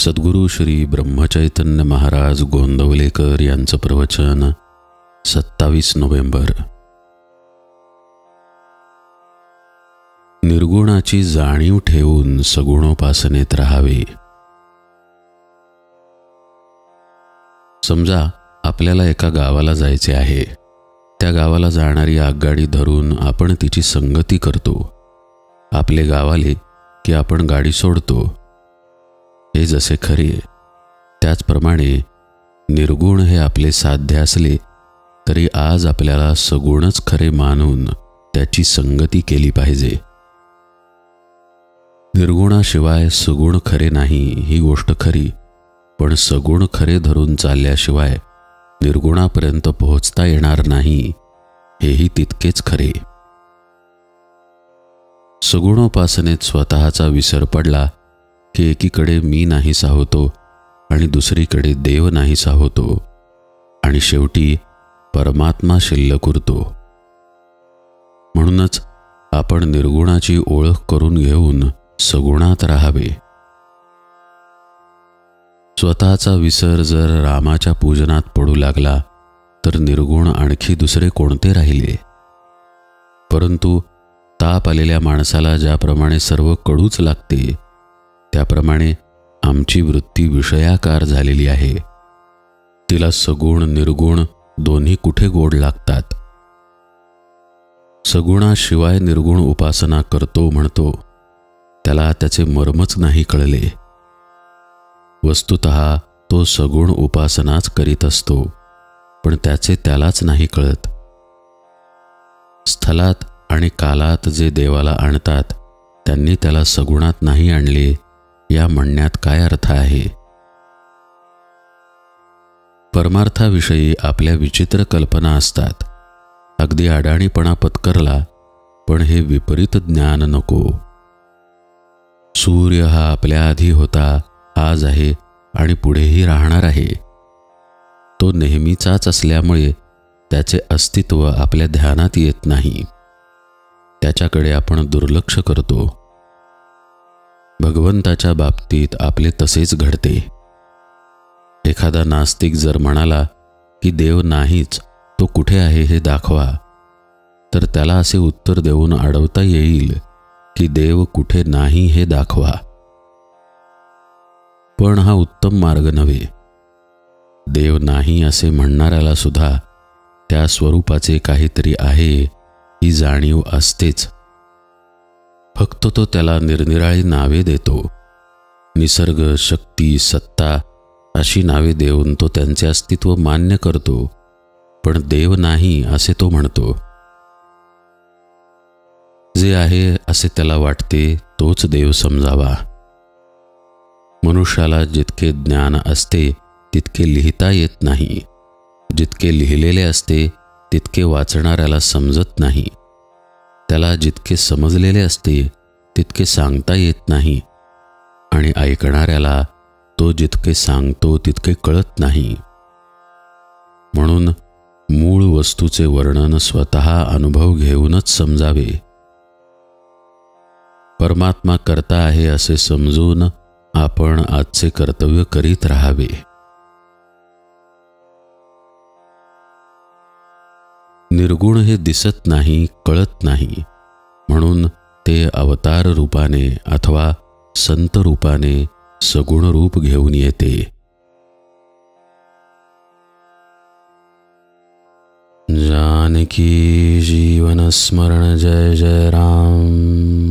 सद्गुरू श्री ब्रह्मचैतन्य महाराज गोंदवलेकर यांचं प्रवचन 27 नोव्हेंबर. निर्गुणाची जाणीव ठेवून सगुणोपासनेत राहावे. समजा आपल्याला एका गावाला जायचे आहे. त्या गावाला जाणारी आगगाडी धरून आपण तिची संगती करतो. आपले गाव आले की आपण गाडी सोडतो. हे जसे खरे, त्याचप्रमाणे निर्गुण हे आपले साध्य असले तरी आज आपल्याला सगुणच खरे मानून त्याची संगती केली पाहिजे. निर्गुणाशिवाय सगुण खरे नाही ही गोष्ट खरी, पण सगुण खरे धरून चालल्याशिवाय निर्गुणापर्यंत पोहोचता येणार नाही हेही तितकेच खरे. सगुणोपासनेत स्वतःचा विसर पडला की एकीकडे मी नाहीसा होतो आणि दुसरीकडे देव नाहीसा होतो आणि शेवटी परमात्मा शिल्लक उरतो. म्हणूनच आपण निर्गुणाची ओळख करून घेऊन सगुणात राहावे. स्वतःचा विसर जर रामाच्या पूजनात पडू लागला तर निर्गुण आणखी दुसरे कोणते राहिले. परंतु ताप आलेल्या माणसाला ज्याप्रमाणे सर्व कडूच लागते, त्याप्रमाणे आमची वृत्ती विषयाकार झालेली आहे. तिला सगुण निर्गुण दोन्ही कुठे गोड लागतात. सगुणाशिवाय निर्गुण उपासना करतो म्हणतो, त्याला त्याचे मर्मच नाही कळले. वस्तुतः तो सगुण उपासनाच करीत असतो, पण त्याचे त्यालाच नाही कळत. स्थलात आणि कालात जे देवाला आणतात त्यांनी त्याला सगुणात नाही आणले या म्हणण्यात काय अर्थ आहे. परमार्थाविषयी आपल्या विचित्र कल्पना असतात. अगदी अडाणीपणा पत्करला, पण हे विपरीत ज्ञान नको. सूर्य हा आपल्या आधी होता, आज आहे आणि पुढेही राहणार आहे. तो नेहमीचाच असल्यामुळे त्याचे अस्तित्व आपल्या ध्यानात येत नाही. त्याच्याकडे आपण दुर्लक्ष करतो. भगवंताच्या बाबतीत आपले तसेच घडते. एखादा नास्तिक जर म्हणाला की देव नाहीच, तो कुठे आहे हे दाखवा, तर त्याला असे उत्तर देऊन अडवता येईल की देव कुठे नाही हे दाखवा. पण हा उत्तम मार्ग नव्हे. देव नाही असे म्हणणाऱ्याला सुद्धा त्या स्वरूपाचे काहीतरी आहे ही जाणीव असतेच. फक्त तो त्याला निरनिराळी नावे देतो. निसर्ग, शक्ती, सत्ता अशी नावे देऊन तो त्यांचे अस्तित्व मान्य करतो, पण देव नाही असे तो म्हणतो. जे आहे असे त्याला वाटते तोच देव समजावा. मनुष्याला जितके ज्ञान असते तितके लिहिता येत नाही. जितके लिहिलेले असते तितके वाचणाऱ्याला समजत नाही. त्याला जितके समजलेले असते तितके सांगता येत नाही आणि ऐकणाऱ्याला तो जितके सांगतो तितके कळत नाही. म्हणून मूळ वस्तूचे वर्णन स्वतः अनुभव घेऊनच समजावे. परमात्मा करता आहे असे समजून आपण आजचे कर्तव्य करीत राहावे. निर्गुण हे दिसत नाही, कळत नाही, म्हणून ते अवतार रूपाने अथवा संत रूपाने सगुण रूप घेऊन येते. जानकी जीवन स्मरण जय जय राम.